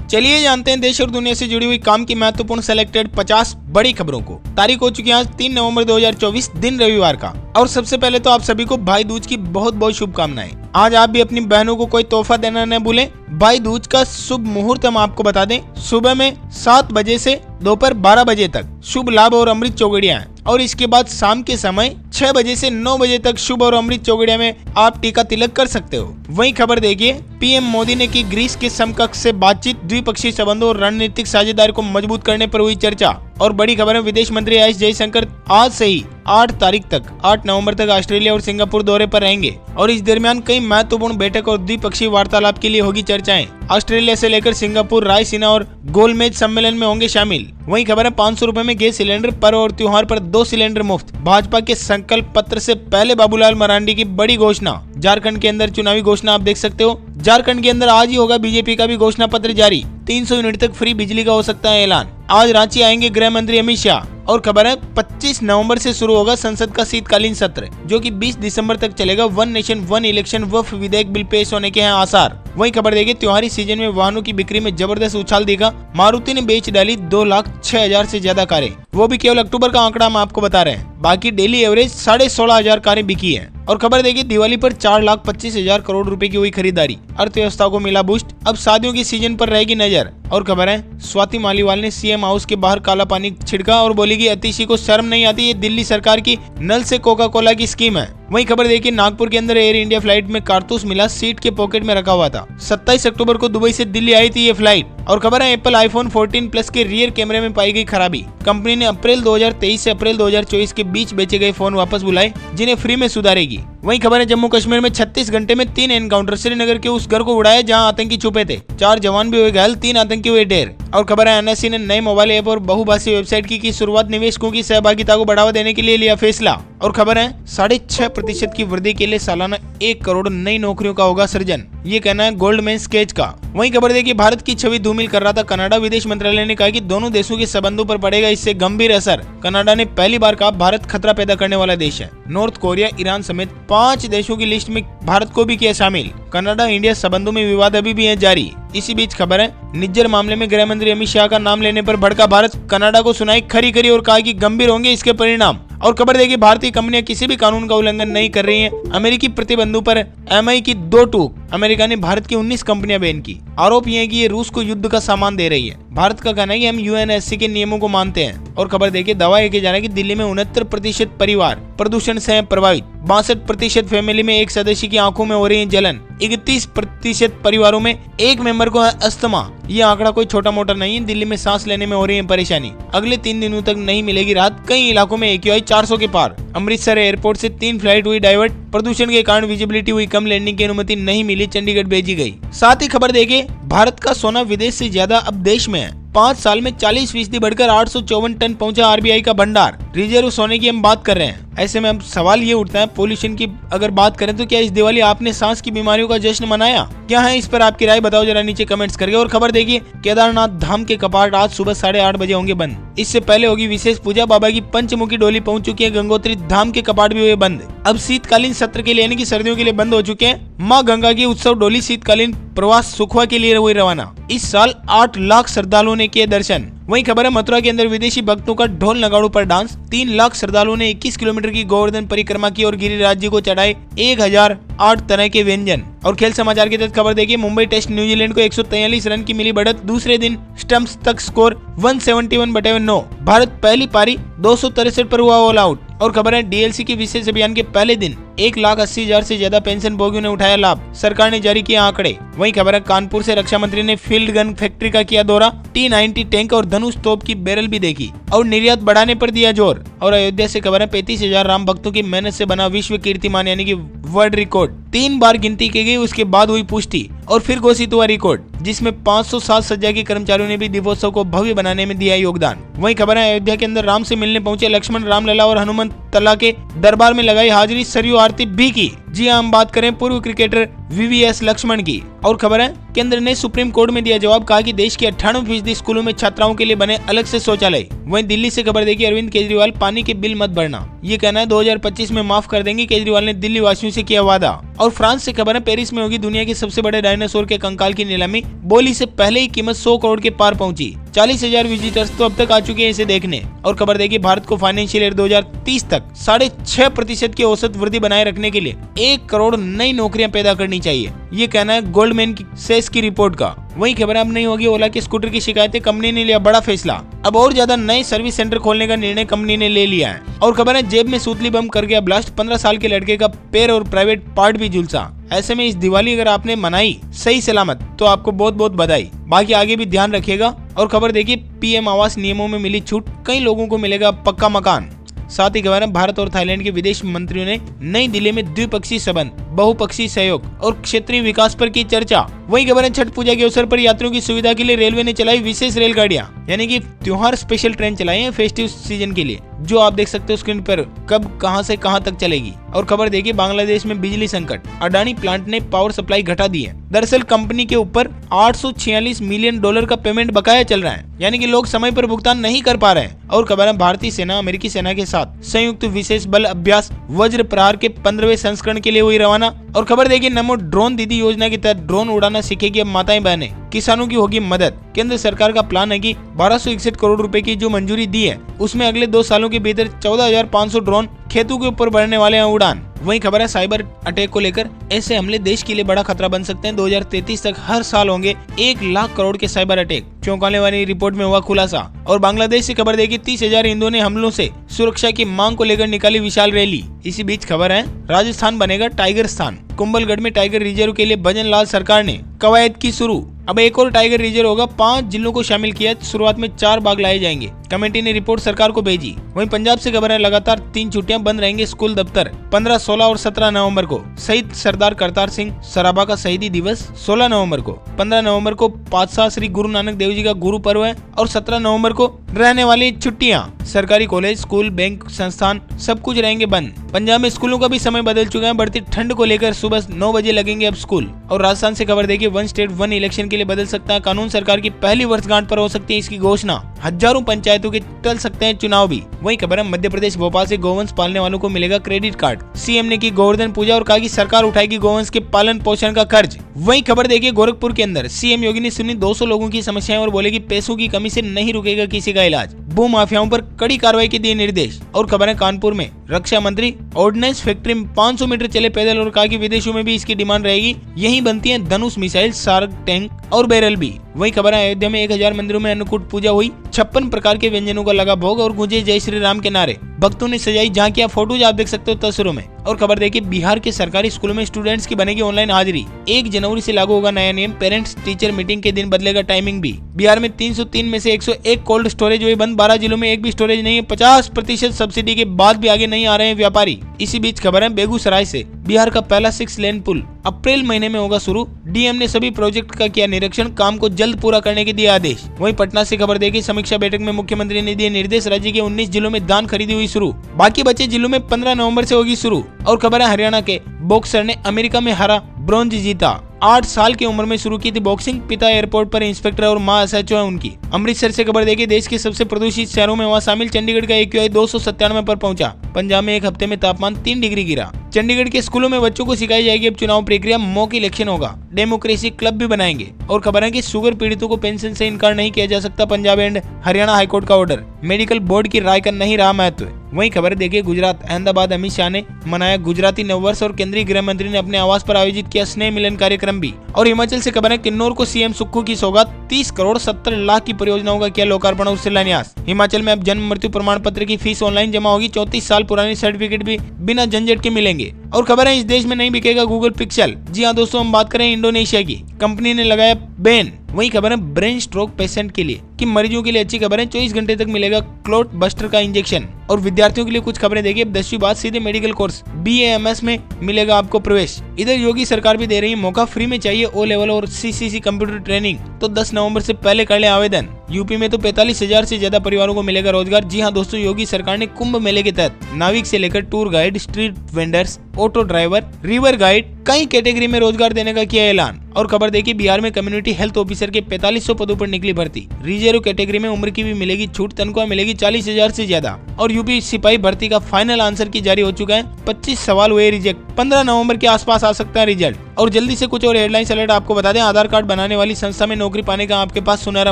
चलिए जानते हैं देश और दुनिया से जुड़ी हुई काम की महत्वपूर्ण सेलेक्टेड 50 बड़ी खबरों को। तारीख हो चुकी है आज 3 नवंबर 2024 दिन रविवार का। और सबसे पहले तो आप सभी को भाई दूज की बहुत बहुत शुभकामनाएं। आज आप भी अपनी बहनों को कोई तोहफा देना न भूलें। भाई दूज का शुभ मुहूर्त हम आपको बता दें, सुबह में 7 बजे से दोपहर 12 बजे तक शुभ लाभ और अमृत चौगड़ियां, और इसके बाद शाम के समय 6 बजे से 9 बजे तक शुभ और अमृत चौगड़िया में आप टीका तिलक कर सकते हो। वहीं खबर देखिए, पीएम मोदी ने की ग्रीस के समकक्ष से बातचीत, द्विपक्षीय संबंधों और रणनीतिक साझेदारी को मजबूत करने पर हुई चर्चा। और बड़ी खबर है, विदेश मंत्री एस जयशंकर आज से ही 8 नवंबर तक ऑस्ट्रेलिया और सिंगापुर दौरे पर रहेंगे और इस दरमियान कई महत्वपूर्ण बैठक और द्विपक्षीय वार्तालाप के लिए होगी चर्चाएं। ऑस्ट्रेलिया से लेकर सिंगापुर, रायसीना और गोलमेज सम्मेलन में होंगे शामिल। वहीं खबर है, 500 रुपए में गैस सिलेंडर, पर्व और त्योहार पर 2 सिलेंडर मुफ्त। भाजपा के संकल्प पत्र से पहले बाबूलाल मरांडी की बड़ी घोषणा। झारखंड के अंदर चुनावी घोषणा आप देख सकते हो। झारखंड के अंदर आज ही होगा बीजेपी का भी घोषणा पत्र जारी। 300 यूनिट तक फ्री बिजली का हो सकता है ऐलान। आज रांची आएंगे गृह मंत्री अमित शाह। और खबर है, 25 नवंबर से शुरू होगा संसद का शीतकालीन सत्र, जो कि 20 दिसंबर तक चलेगा। 1 नेशन 1 इलेक्शन वक्फ विधेयक बिल पेश होने के हैं आसार। वहीं खबर देखिए, त्योहारी सीजन में वाहनों की बिक्री में जबरदस्त उछाल देगा। मारुति ने बेच डाली 2,06,000 से ज्यादा कारें, वो भी केवल अक्टूबर का आंकड़ा हम आपको बता रहे हैं। बाकी डेली एवरेज 16,500 कारें बिकी है। और खबर देखिए, दिवाली पर 4,25,000 करोड़ रुपए की हुई खरीदारी, अर्थव्यवस्था को मिला बूस्ट। अब शादियों की सीजन पर रहेगी नजर। और खबर है, स्वाति मालीवाल ने सीएम हाउस के बाहर काला पानी छिड़का और बोली कि अतिशी को शर्म नहीं आती, ये दिल्ली सरकार की नल से कोका कोला की स्कीम है। वहीं खबर देखिए, नागपुर के अंदर एयर इंडिया फ्लाइट में कारतूस मिला, सीट के पॉकेट में रखा हुआ था। 27 अक्टूबर को दुबई से दिल्ली आई थी ये फ्लाइट। और खबर है, एप्पल आईफोन 14 प्लस के रियर कैमरे में पाई गई खराबी। कंपनी ने अप्रैल 2023 से अप्रैल 2024 के बीच बेचे गए फोन वापस बुलाए, जिन्हें फ्री में सुधारेगी। वहीं खबर है, जम्मू कश्मीर में 36 घंटे में 3 एनकाउंटर। श्रीनगर के उस घर को उड़ाया जहां आतंकी छुपे थे। 4 जवान भी हुए घायल, 3 आतंकी हुए ढेर। और खबर है, एनएससी ने नए मोबाइल ऐप और बहुभाषी वेबसाइट की शुरुआत। निवेशकों की सहभागिता को बढ़ावा देने के लिए लिया फैसला। और खबर है, 6.5% की वृद्धि के लिए सालाना 1 करोड़ नई नौकरियों का होगा सृजन, ये कहना है गोल्डमैन स्केच का। वहीं खबर देखिए, भारत की छवि धूमिल कर रहा था कनाडा। विदेश मंत्रालय ने कहा कि दोनों देशों के संबंधों पर पड़ेगा इससे गंभीर असर। कनाडा ने पहली बार कहा भारत खतरा पैदा करने वाला देश है। नॉर्थ कोरिया, ईरान समेत 5 देशों की लिस्ट में भारत को भी किया शामिल। कनाडा इंडिया संबंधों में विवाद अभी भी है जारी। इसी बीच खबर है, निज्जर मामले में गृह मंत्री अमित शाह का नाम लेने पर भड़का भारत। कनाडा को सुनाई खरी खरी और कहा कि गंभीर होंगे इसके परिणाम। और खबर देखिए, भारतीय कंपनियां किसी भी कानून का उल्लंघन नहीं कर रही हैं। अमेरिकी प्रतिबंधों पर एमआई की 2 टूक। अमेरिका ने भारत की 19 कंपनियां बैन की। आरोप यह है कि ये रूस को युद्ध का सामान दे रही है। भारत का कहना है कि हम यूएनएससी के नियमों को मानते हैं। और खबर देखिए, दावा किया जा रहा है कि दिल्ली में 69% परिवार प्रदूषण से प्रभावित। 62% फैमिली में एक सदस्य की आंखों में हो रही है जलन। 31% परिवारों में एक मेंबर को है अस्थमा। ये आंकड़ा कोई छोटा मोटा नहीं है। दिल्ली में सांस लेने में हो रही है परेशानी। अगले 3 दिनों तक नहीं मिलेगी राहत। कई इलाकों में AQI 400 के पार। अमृतसर एयरपोर्ट से 3 फ्लाइट हुई डाइवर्ट। प्रदूषण के कारण विजिबिलिटी हुई कम, लैंडिंग की अनुमति नहीं मिली, चंडीगढ़ भेजी गई। साथ ही खबर देखिए, भारत का सोना विदेश से ज्यादा अब देश में है। 5 साल में 40% बढ़कर 854 टन पहुंचा आरबीआई का भंडार। रिजर्व सोने की हम बात कर रहे हैं। ऐसे में अब सवाल ये उठता है, पोल्यूशन की अगर बात करें तो क्या इस दिवाली आपने सांस की बीमारियों का जश्न मनाया? क्या है इस पर आपकी राय, बताओ जरा नीचे कमेंट्स करके। और खबर देखिए, केदारनाथ धाम के कपाट आज सुबह 8:30 बजे होंगे बंद। इससे पहले होगी विशेष पूजा। बाबा की पंचमुखी डोली पहुंच चुकी है। गंगोत्री धाम के कपाट भी हुए बंद। अब शीतकालीन सत्र के लिए यानी कि सर्दियों के लिए बंद हो चुके हैं। माँ गंगा की उत्सव डोली शीतकालीन प्रवास सुखवा के लिए हुई रवाना। इस साल 8 लाख श्रद्धालुओं ने किए दर्शन। वहीं खबर है, मथुरा के अंदर विदेशी भक्तों का ढोल नगाड़ों पर डांस। 3 लाख श्रद्धालुओं ने 21 किलोमीटर की गोवर्धन परिक्रमा की और गिरिराज जी को चढ़ाए 1008 तरह के व्यंजन। और खेल समाचार के तहत खबर देखिए, मुंबई टेस्ट न्यूजीलैंड को 143 रन की मिली बढ़त। दूसरे दिन स्टंप्स तक स्कोर 171/9। भारत पहली पारी 263 पर हुआ ऑल आउट। और खबर है, डीएलसी के विशेष अभियान के पहले दिन 1,80,000 से ज्यादा पेंशन भोगियों ने उठाया लाभ। सरकार ने जारी किए आंकड़े। वहीं खबर है, कानपुर से रक्षा मंत्री ने फील्ड गन फैक्ट्री का किया दौरा। T90 टैंक और धनुष तोप की बैरल भी देखी और निर्यात बढ़ाने पर दिया जोर। और अयोध्या से खबर है, 35,000 राम भक्तों की मेहनत से बना विश्व कीर्तिमान यानी कि वर्ल्ड रिकॉर्ड। 3 बार गिनती की गई, उसके बाद हुई पुष्टि और फिर घोषित हुआ रिकॉर्ड, जिसमें 507 सज्जा के कर्मचारियों ने भी दीपोत्सव को भव्य बनाने में दिया योगदान। वहीं खबर है, अयोध्या के अंदर राम से मिलने पहुंचे लक्ष्मण, रामलला और हनुमंत तला के दरबार में लगाई हाजिरी। सरयू आरती भी की। जी हाँ, हम बात करें पूर्व क्रिकेटर VVS लक्ष्मण की। और खबर है केंद्र ने सुप्रीम कोर्ट में दिया जवाब, कहा कि देश के 98% स्कूलों में छात्राओं के लिए बने अलग से शौचालय। वहीं दिल्ली से खबर देखी, अरविंद केजरीवाल पानी के बिल मत भरना, ये कहना है 2025 में माफ कर देंगे, केजरीवाल ने दिल्ली वासियों से किया वादा। और फ्रांस से खबर है पेरिस में होगी दुनिया के सबसे बड़े डायनासोर के कंकाल की नीलामी, बोली से पहले ही कीमत 100 करोड़ के पार पहुंची। 40,000 विजिटर्स तो अब तक आ चुके हैं इसे देखने। और खबर देखिए भारत को फाइनेंशियल ईयर 2030 तक 6.5% की औसत वृद्धि बनाए रखने के लिए 1 करोड़ नई नौकरियां पैदा करनी चाहिए, ये कहना है गोल्डमैन सेस की रिपोर्ट का। वही खबर अब नहीं होगी ओला के स्कूटर की शिकायतें, कंपनी ने लिया बड़ा फैसला, अब और ज्यादा नए सर्विस सेंटर खोलने का निर्णय कंपनी ने ले लिया है। और खबर है जेब में सूतली बम कर गया ब्लास्ट, 15 साल के लड़के का पैर और प्राइवेट पार्ट भी झुलसा। ऐसे में इस दिवाली अगर आपने मनाई सही सलामत तो आपको बहुत बहुत बधाई, बाकी आगे भी ध्यान रखिएगा। और खबर देखिए PM आवास नियमों में मिली छूट, कई लोगों को मिलेगा पक्का मकान। साथ ही खबर है भारत और थाईलैंड के विदेश मंत्रियों ने नई दिल्ली में द्विपक्षीय संबंध, बहुपक्षीय सहयोग और क्षेत्रीय विकास पर की चर्चा। वही खबर है छठ पूजा के अवसर पर यात्रियों की सुविधा के लिए रेलवे ने चलाई विशेष रेलगाड़ियां, यानी कि त्योहार स्पेशल ट्रेन चलाई है फेस्टिव सीजन के लिए, जो आप देख सकते हो स्क्रीन पर कब कहां से कहां तक चलेगी। और खबर देखिए बांग्लादेश में बिजली संकट, अडानी प्लांट ने पावर सप्लाई घटा दी है। दरअसल कंपनी के ऊपर $846 मिलियन का पेमेंट बकाया चल रहा है, यानी कि लोग समय पर भुगतान नहीं कर पा रहे हैं। और खबर है भारतीय सेना अमेरिकी सेना के साथ संयुक्त विशेष बल अभ्यास वज्र प्रहार के 15वें संस्करण के लिए हुई रवाना। और खबर देखिए नमो ड्रोन दीदी योजना के तहत ड्रोन उड़ाना सीखेगी अब माताएं बहनें, किसानों की होगी मदद। केंद्र सरकार का प्लान है कि 1261 करोड़ रुपए की जो मंजूरी दी है उसमें अगले 2 सालों के भीतर 14,500 ड्रोन खेतों के ऊपर बढ़ने वाले हैं उड़ान। वहीं खबर है साइबर अटैक को लेकर, ऐसे हमले देश के लिए बड़ा खतरा बन सकते हैं। 2033 तक हर साल होंगे 1 लाख करोड़ के साइबर अटैक, चौंकाने वाली रिपोर्ट में हुआ खुलासा। और बांग्लादेश से खबर देखी 30,000 हिंदुओं ने हमलों से सुरक्षा की मांग को लेकर निकाली विशाल रैली। इसी बीच खबर है राजस्थान बनेगा टाइगर स्थान, कुंभलगढ़ में टाइगर रिजर्व के लिए भजन लाल सरकार ने कवायद की शुरू। अब एक और टाइगर रिजर्व होगा, 5 जिलों को शामिल किया, शुरुआत में 4 बाघ लाए जाएंगे। कमेटी ने रिपोर्ट सरकार को भेजी। वहीं पंजाब से खबर है लगातार 3 छुट्टियां बंद रहेंगे स्कूल दफ्तर, 15, 16 और 17 नवंबर को। शहीद सरदार करतार सिंह सराभा का शहीदी दिवस 16 नवंबर को, 15 नवंबर को पातशाह श्री गुरु नानक देव जी का गुरु पर्व है और 17 नवंबर को रहने वाली छुट्टियां। सरकारी कॉलेज, स्कूल, बैंक, संस्थान सब कुछ रहेंगे बंद। पंजाब में स्कूलों का भी समय बदल चुका है, बढ़ती ठंड को लेकर सुबह 9 बजे लगेंगे अब स्कूल। और राजस्थान से खबर देखिए 1 स्टेट 1 इलेक्शन के लिए बदल सकता है कानून, सरकार की पहली वर्षगांठ पर हो सकती है इसकी घोषणा। हजारों पंचायतों के टल सकते हैं चुनाव भी। वहीं खबर है मध्य प्रदेश भोपाल से गोवंश पालने वालों को मिलेगा क्रेडिट कार्ड, सीएम ने की गोवर्धन पूजा और कहा कि सरकार उठाएगी गोवंश के पालन पोषण का कर्ज। वहीं खबर देखिए गोरखपुर के अंदर सीएम योगी ने सुनी 200 लोगों की समस्याएं और बोले कि पैसों की कमी से नहीं रुकेगा किसी का इलाज, भू माफियाओं पर कड़ी कार्रवाई के दिए निर्देश। और खबर है कानपुर में रक्षा मंत्री ऑर्डिनेंस फैक्ट्री में 500 मीटर चले पैदल और कहा कि विदेशों में भी इसकी डिमांड रहेगी, यही बनती है धनुष मिसाइल, सार्क टैंक और बैरल भी। वही खबर है अयोध्या में 1000 मंदिरों में अन्नकूट पूजा हुई, 56 प्रकार के व्यंजनों का लगा भोग और गूंजे जय श्री राम के नारे। भक्तों ने सजाई झांकियां, फोटोज आप देख सकते हो तस्वीरों में। और खबर देखिए बिहार के सरकारी स्कूलों में स्टूडेंट्स की बनेगी ऑनलाइन हाजिरी, 1 जनवरी से लागू होगा नया नियम, पेरेंट्स टीचर मीटिंग के दिन बदलेगा टाइमिंग भी। बिहार में 303 में से 101 कोल्ड स्टोरेज हुए बंद, 12 जिलों में एक भी स्टोरेज नहीं है, 50% सब्सिडी के बाद भी आगे नहीं आ रहे हैं व्यापारी। इसी बीच खबर है बेगूसराय से बिहार का पहला 6 लेन पुल अप्रैल महीने में होगा शुरू, डीएम ने सभी प्रोजेक्ट का किया निरीक्षण, काम को जल्द पूरा करने के दिए आदेश। वहीं पटना से खबर देखी समीक्षा बैठक में मुख्यमंत्री ने दिए निर्देश, राज्य के 19 जिलों में धान खरीदी हुई शुरू, बाकी बचे जिलों में 15 नवंबर से होगी शुरू। और खबर है हरियाणा के बॉक्सर ने अमेरिका में हरा ब्रॉन्ज जीता, 8 साल की उम्र में शुरू की थी बॉक्सिंग, पिता एयरपोर्ट पर इंस्पेक्टर और मां SHO है उनकी। अमृतसर से खबर देखिए देश के सबसे प्रदूषित शहरों में हुआ शामिल, चंडीगढ़ का AQI 297 पर पहुंचा। पंजाब में एक हफ्ते में तापमान 3 डिग्री गिरा। चंडीगढ़ के स्कूलों में बच्चों को सिखाई जाएगी अब चुनाव प्रक्रिया, मॉक इलेक्शन होगा, डेमोक्रेसी क्लब भी बनाएंगे। और खबर है कि शुगर पीड़ितों को पेंशन से इनकार नहीं किया जा सकता, पंजाब एंड हरियाणा हाईकोर्ट का ऑर्डर, मेडिकल बोर्ड की राय का नहीं रहा महत्व। वहीं खबर देखिए गुजरात अहमदाबाद, अमित शाह ने मनाया गुजराती नववर्ष और केंद्रीय गृह मंत्री ने अपने आवास पर आयोजित किया स्नेह मिलन कार्यक्रम भी। और हिमाचल से खबर है किन्नौर को सीएम सुक्खू की सौगात, 30 करोड़ 70 लाख की परियोजनाओं का किया लोकार्पण और शिलान्यास। हिमाचल में अब जन्म मृत्यु प्रमाण पत्र की फीस ऑनलाइन जमा होगी, 34 साल पुरानी सर्टिफिकेट भी बिना झंझट के मिलेंगे। और खबर है इस देश में नहीं बिकेगा गूगल पिक्सल। जी हाँ दोस्तों, हम बात करें इंडोनेशिया की, कंपनी ने लगाया बैन। वही खबर है ब्रेन स्ट्रोक पेशेंट के लिए कि मरीजों के लिए अच्छी खबर है, 24 घंटे तक मिलेगा क्लॉट बस्टर का इंजेक्शन। और विद्यार्थियों के लिए कुछ खबरें देखिए। 10वीं बाद सीधे मेडिकल कोर्स BAMS में मिलेगा आपको प्रवेश। इधर योगी सरकार भी दे रही है मौका, फ्री में चाहिए O लेवल और CCC कंप्यूटर ट्रेनिंग तो 10 नवंबर से पहले कर ले आवेदन। यूपी में तो 45,000 से ज्यादा परिवारों को मिलेगा रोजगार। जी हाँ दोस्तों, योगी सरकार ने कुंभ मेले के तहत नाविक से लेकर tour guide, street vendors, auto driver, river guide, कई कैटेगरी में रोजगार देने का किया ऐलान। और खबर देखिए, बिहार में कम्युनिटी हेल्थ ऑफिसर के 4500 पदों पर निकली भर्ती। रिजर्व कैटेगरी में उम्र की भी मिलेगी छूट, तनख्वाह मिलेगी 40,000 से ज्यादा। और यूपी सिपाही भर्ती का फाइनल आंसर की जारी हो चुका है, 25 सवाल हुए रिजेक्ट। 15 नवंबर के आसपास आ सकता है रिजल्ट। और जल्दी से कुछ और हेडलाइंस अलर्ट आपको बता दें। आधार कार्ड बनाने वाली संस्था में नौकरी पाने का आपके पास सुनहरा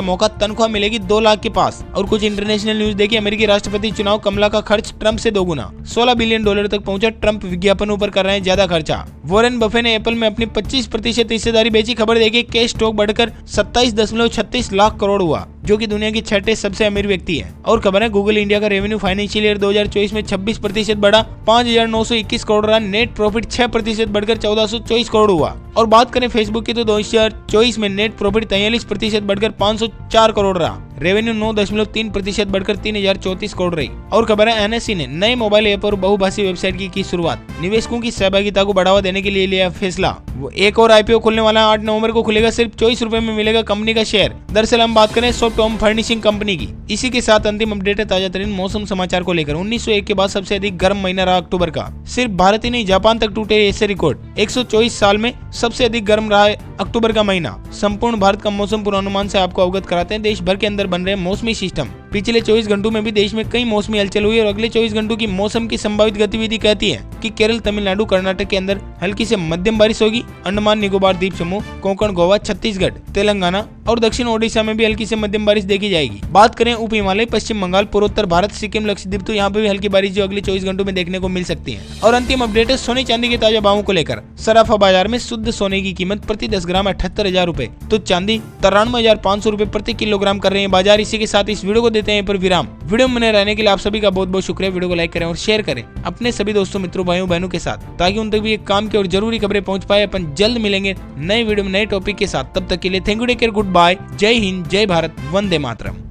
मौका, तनख्वाह मिलेगी 2 लाख के पास। और कुछ इंटरनेशनल न्यूज देखिए। अमेरिकी राष्ट्रपति चुनाव, कमला का खर्च ट्रंप से 2 गुना, $16 बिलियन तक पहुंचा। ट्रंप विज्ञापनों पर कर रहे हैं ज्यादा खर्चा। वॉरेन बफे ने एप्पल में अपनी 25% हिस्सेदारी बेची। खबर देखिए, कैश स्टॉक बढ़कर 27.36 लाख करोड़ हुआ, जो कि दुनिया की 6ठे सबसे अमीर व्यक्ति है। और खबर है, गूगल इंडिया का रेवेन्यू फाइनेंशियल ईयर 2024 में 26% बढ़ा, 5,921 करोड़ रहा। नेट प्रॉफिट 6% बढ़कर 1,424 करोड़ हुआ। और बात करें फेसबुक की तो 2024 में नेट प्रॉफिट 43% बढ़कर 504 करोड़ रहा। रेवेन्यू 9.3% बढ़कर 3,034 करोड़ रही। और खबर है, NSE ने नए मोबाइल ऐप और बहुभाषी वेबसाइट की शुरुआत। निवेशकों की सहभागिता को बढ़ावा देने के लिए लिया फैसला। एक और IPO खुलने वाला है, 8 नवंबर को खुलेगा। सिर्फ 24 रुपए में मिलेगा कंपनी का शेयर। दरअसल हम बात करें सॉफ्ट होम फर्निशिंग कंपनी की। इसी के साथ अंतिम अपडेट है ताजा तरीन मौसम समाचार को लेकर। 1901 के बाद सबसे अधिक गर्म महीना रहा अक्टूबर का। सिर्फ भारत ही नहीं, जापान तक टूटे ऐसे रिकॉर्ड। 124 साल में सबसे अधिक गर्म रहा है अक्टूबर का महीना। संपूर्ण भारत का मौसम पूर्वानुमान से आपको अवगत कराते हैं। देश भर के अंदर बन रहे मौसमी सिस्टम। पिछले 24 घंटों में भी देश में कई मौसमी हलचल हुई और अगले 24 घंटों की मौसम की संभावित गतिविधि कहती है कि केरल, तमिलनाडु, कर्नाटक के अंदर हल्की से मध्यम बारिश होगी। अंडमान निकोबार द्वीप समूह, कोंकण, गोवा, छत्तीसगढ़, तेलंगाना और दक्षिण ओडिशा में भी हल्की से मध्यम बारिश देखी जाएगी। बात करें उप हिमालय, पश्चिम बंगाल, पूर्वोत्तर भारत, सिक्किम, लक्षद्वीप, तो यहाँ पे भी हल्की बारिश जो अगले 24 घंटों में देखने को मिल सकती है। और अंतिम अपडेट है सोने चांदी के ताजा भावों को लेकर। सराफा बाजार में शुद्ध सोने की कीमत प्रति 10 ग्राम 78,000 रुपए, तो चांदी 93,500 रुपए प्रति किलोग्राम कर रहे हैं बाजार। इसी के साथ इस वीडियो को देते हैं पर विराम। वीडियो में बने रहने के लिए आप सभी का बहुत बहुत शुक्रिया। वीडियो को लाइक करें और शेयर करें अपने सभी दोस्तों, मित्रों, भाइयों बहनों के साथ, ताकि उन तक भी एक काम की और जरूरी खबरें पहुंच पाए। अपन जल्द मिलेंगे नए वीडियो में नए टॉपिक के साथ। तब तक के लिए thank you, take care, goodbye, जय हिंद, जय भारत, वंदे मातरम।